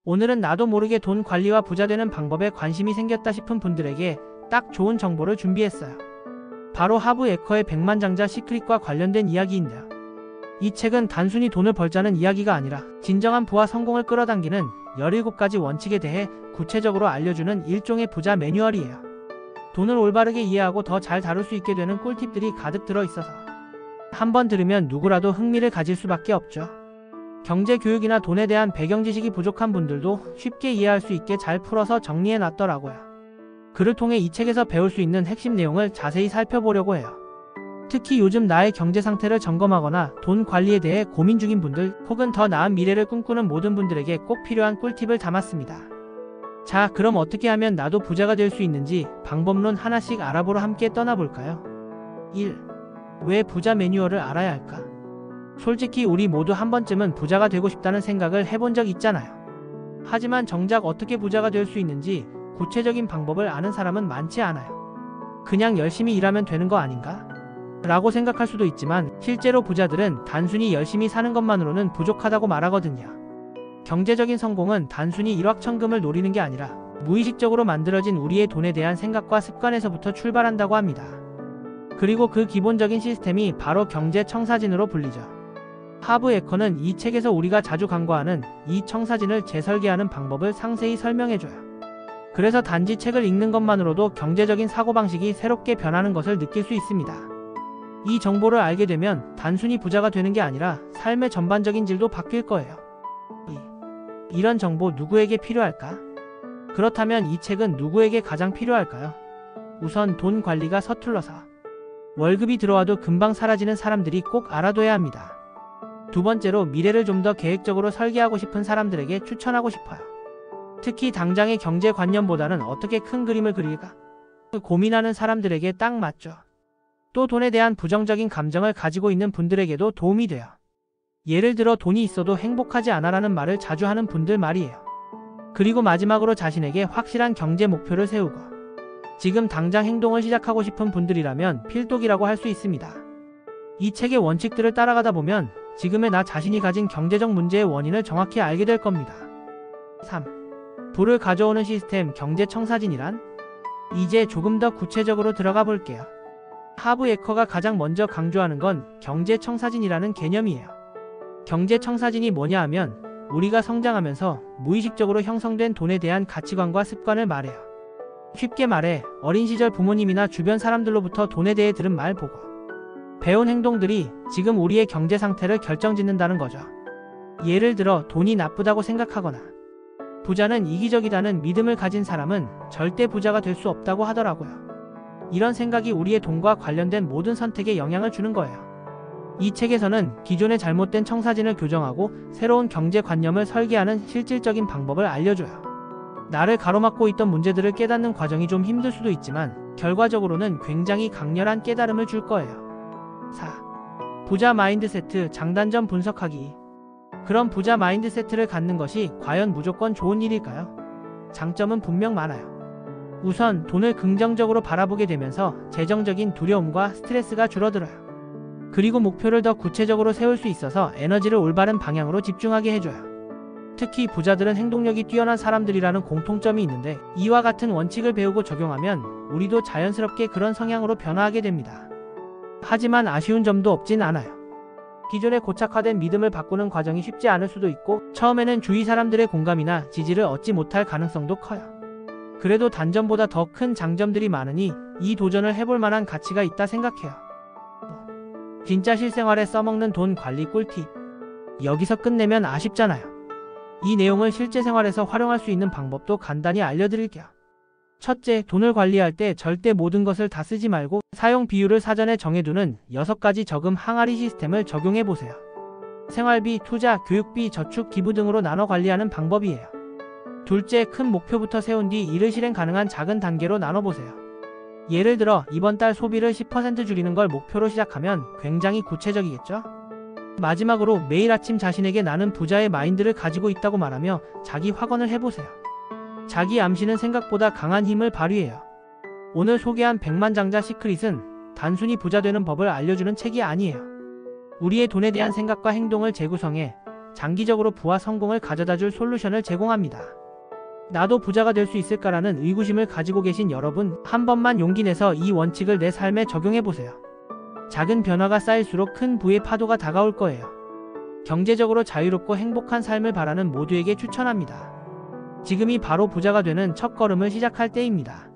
오늘은 나도 모르게 돈 관리와 부자 되는 방법에 관심이 생겼다 싶은 분들에게 딱 좋은 정보를 준비했어요. 바로 하브 에커의 백만장자 시크릿과 관련된 이야기인데요. 이 책은 단순히 돈을 벌자는 이야기가 아니라 진정한 부와 성공을 끌어당기는 17가지 원칙에 대해 구체적으로 알려주는 일종의 부자 매뉴얼이에요. 돈을 올바르게 이해하고 더 잘 다룰 수 있게 되는 꿀팁들이 가득 들어있어서 한번 들으면 누구라도 흥미를 가질 수밖에 없죠. 경제 교육이나 돈에 대한 배경 지식이 부족한 분들도 쉽게 이해할 수 있게 잘 풀어서 정리해 놨더라고요. 그를 통해 이 책에서 배울 수 있는 핵심 내용을 자세히 살펴보려고 해요. 특히 요즘 나의 경제 상태를 점검하거나 돈 관리에 대해 고민 중인 분들 혹은 더 나은 미래를 꿈꾸는 모든 분들에게 꼭 필요한 꿀팁을 담았습니다. 자, 그럼 어떻게 하면 나도 부자가 될 수 있는지 방법론 하나씩 알아보러 함께 떠나볼까요? 1. 왜 부자 매뉴얼을 알아야 할까? 솔직히 우리 모두 한 번쯤은 부자가 되고 싶다는 생각을 해본 적 있잖아요. 하지만 정작 어떻게 부자가 될 수 있는지 구체적인 방법을 아는 사람은 많지 않아요. 그냥 열심히 일하면 되는 거 아닌가? 라고 생각할 수도 있지만 실제로 부자들은 단순히 열심히 사는 것만으로는 부족하다고 말하거든요. 경제적인 성공은 단순히 일확천금을 노리는 게 아니라 무의식적으로 만들어진 우리의 돈에 대한 생각과 습관에서부터 출발한다고 합니다. 그리고 그 기본적인 시스템이 바로 경제 청사진으로 불리죠. 하브 에커는 이 책에서 우리가 자주 간과하는 이 청사진을 재설계하는 방법을 상세히 설명해줘요. 그래서 단지 책을 읽는 것만으로도 경제적인 사고방식이 새롭게 변하는 것을 느낄 수 있습니다. 이 정보를 알게 되면 단순히 부자가 되는 게 아니라 삶의 전반적인 질도 바뀔 거예요. 이런 정보 누구에게 필요할까? 그렇다면 이 책은 누구에게 가장 필요할까요? 우선 돈 관리가 서툴러서 월급이 들어와도 금방 사라지는 사람들이 꼭 알아둬야 합니다. 두 번째로 미래를 좀 더 계획적으로 설계하고 싶은 사람들에게 추천하고 싶어요. 특히 당장의 경제관념보다는 어떻게 큰 그림을 그릴까 고민하는 사람들에게 딱 맞죠. 또 돈에 대한 부정적인 감정을 가지고 있는 분들에게도 도움이 돼요. 예를 들어 돈이 있어도 행복하지 않아라는 말을 자주 하는 분들 말이에요. 그리고 마지막으로 자신에게 확실한 경제 목표를 세우고 지금 당장 행동을 시작하고 싶은 분들이라면 필독이라고 할 수 있습니다. 이 책의 원칙들을 따라가다 보면 지금의 나 자신이 가진 경제적 문제의 원인을 정확히 알게 될 겁니다. 3. 부를 가져오는 시스템 경제 청사진이란? 이제 조금 더 구체적으로 들어가 볼게요. 하브 에커가 가장 먼저 강조하는 건 경제 청사진이라는 개념이에요. 경제 청사진이 뭐냐 하면 우리가 성장하면서 무의식적으로 형성된 돈에 대한 가치관과 습관을 말해요. 쉽게 말해 어린 시절 부모님이나 주변 사람들로부터 돈에 대해 들은 말 보고 배운 행동들이 지금 우리의 경제 상태를 결정짓는다는 거죠. 예를 들어 돈이 나쁘다고 생각하거나 부자는 이기적이다는 믿음을 가진 사람은 절대 부자가 될 수 없다고 하더라고요. 이런 생각이 우리의 돈과 관련된 모든 선택에 영향을 주는 거예요. 이 책에서는 기존의 잘못된 청사진을 교정하고 새로운 경제관념을 설계하는 실질적인 방법을 알려줘요. 나를 가로막고 있던 문제들을 깨닫는 과정이 좀 힘들 수도 있지만 결과적으로는 굉장히 강렬한 깨달음을 줄 거예요. 4. 부자 마인드세트 장단점 분석하기. 그럼 부자 마인드세트를 갖는 것이 과연 무조건 좋은 일일까요? 장점은 분명 많아요. 우선 돈을 긍정적으로 바라보게 되면서 재정적인 두려움과 스트레스가 줄어들어요. 그리고 목표를 더 구체적으로 세울 수 있어서 에너지를 올바른 방향으로 집중하게 해줘요. 특히 부자들은 행동력이 뛰어난 사람들이라는 공통점이 있는데 이와 같은 원칙을 배우고 적용하면 우리도 자연스럽게 그런 성향으로 변화하게 됩니다. 하지만 아쉬운 점도 없진 않아요. 기존의 고착화된 믿음을 바꾸는 과정이 쉽지 않을 수도 있고 처음에는 주위 사람들의 공감이나 지지를 얻지 못할 가능성도 커요. 그래도 단점보다 더 큰 장점들이 많으니 이 도전을 해볼 만한 가치가 있다 생각해요. 진짜 실생활에 써먹는 돈 관리 꿀팁. 여기서 끝내면 아쉽잖아요. 이 내용을 실제 생활에서 활용할 수 있는 방법도 간단히 알려드릴게요. 첫째, 돈을 관리할 때 절대 모든 것을 다 쓰지 말고 사용 비율을 사전에 정해두는 6가지 저금 항아리 시스템을 적용해보세요. 생활비, 투자, 교육비, 저축, 기부 등으로 나눠 관리하는 방법이에요. 둘째, 큰 목표부터 세운 뒤 이를 실행 가능한 작은 단계로 나눠보세요. 예를 들어 이번 달 소비를 10% 줄이는 걸 목표로 시작하면 굉장히 구체적이겠죠? 마지막으로 매일 아침 자신에게 나는 부자의 마인드를 가지고 있다고 말하며 자기 확언을 해보세요. 자기 암시는 생각보다 강한 힘을 발휘해요. 오늘 소개한 백만장자 시크릿은 단순히 부자 되는 법을 알려주는 책이 아니에요. 우리의 돈에 대한 생각과 행동을 재구성해 장기적으로 부와 성공을 가져다줄 솔루션을 제공합니다. 나도 부자가 될 수 있을까라는 의구심을 가지고 계신 여러분, 한 번만 용기 내서 이 원칙을 내 삶에 적용해보세요. 작은 변화가 쌓일수록 큰 부의 파도가 다가올 거예요. 경제적으로 자유롭고 행복한 삶을 바라는 모두에게 추천합니다. 지금이 바로 부자가 되는 첫걸음을 시작할 때입니다.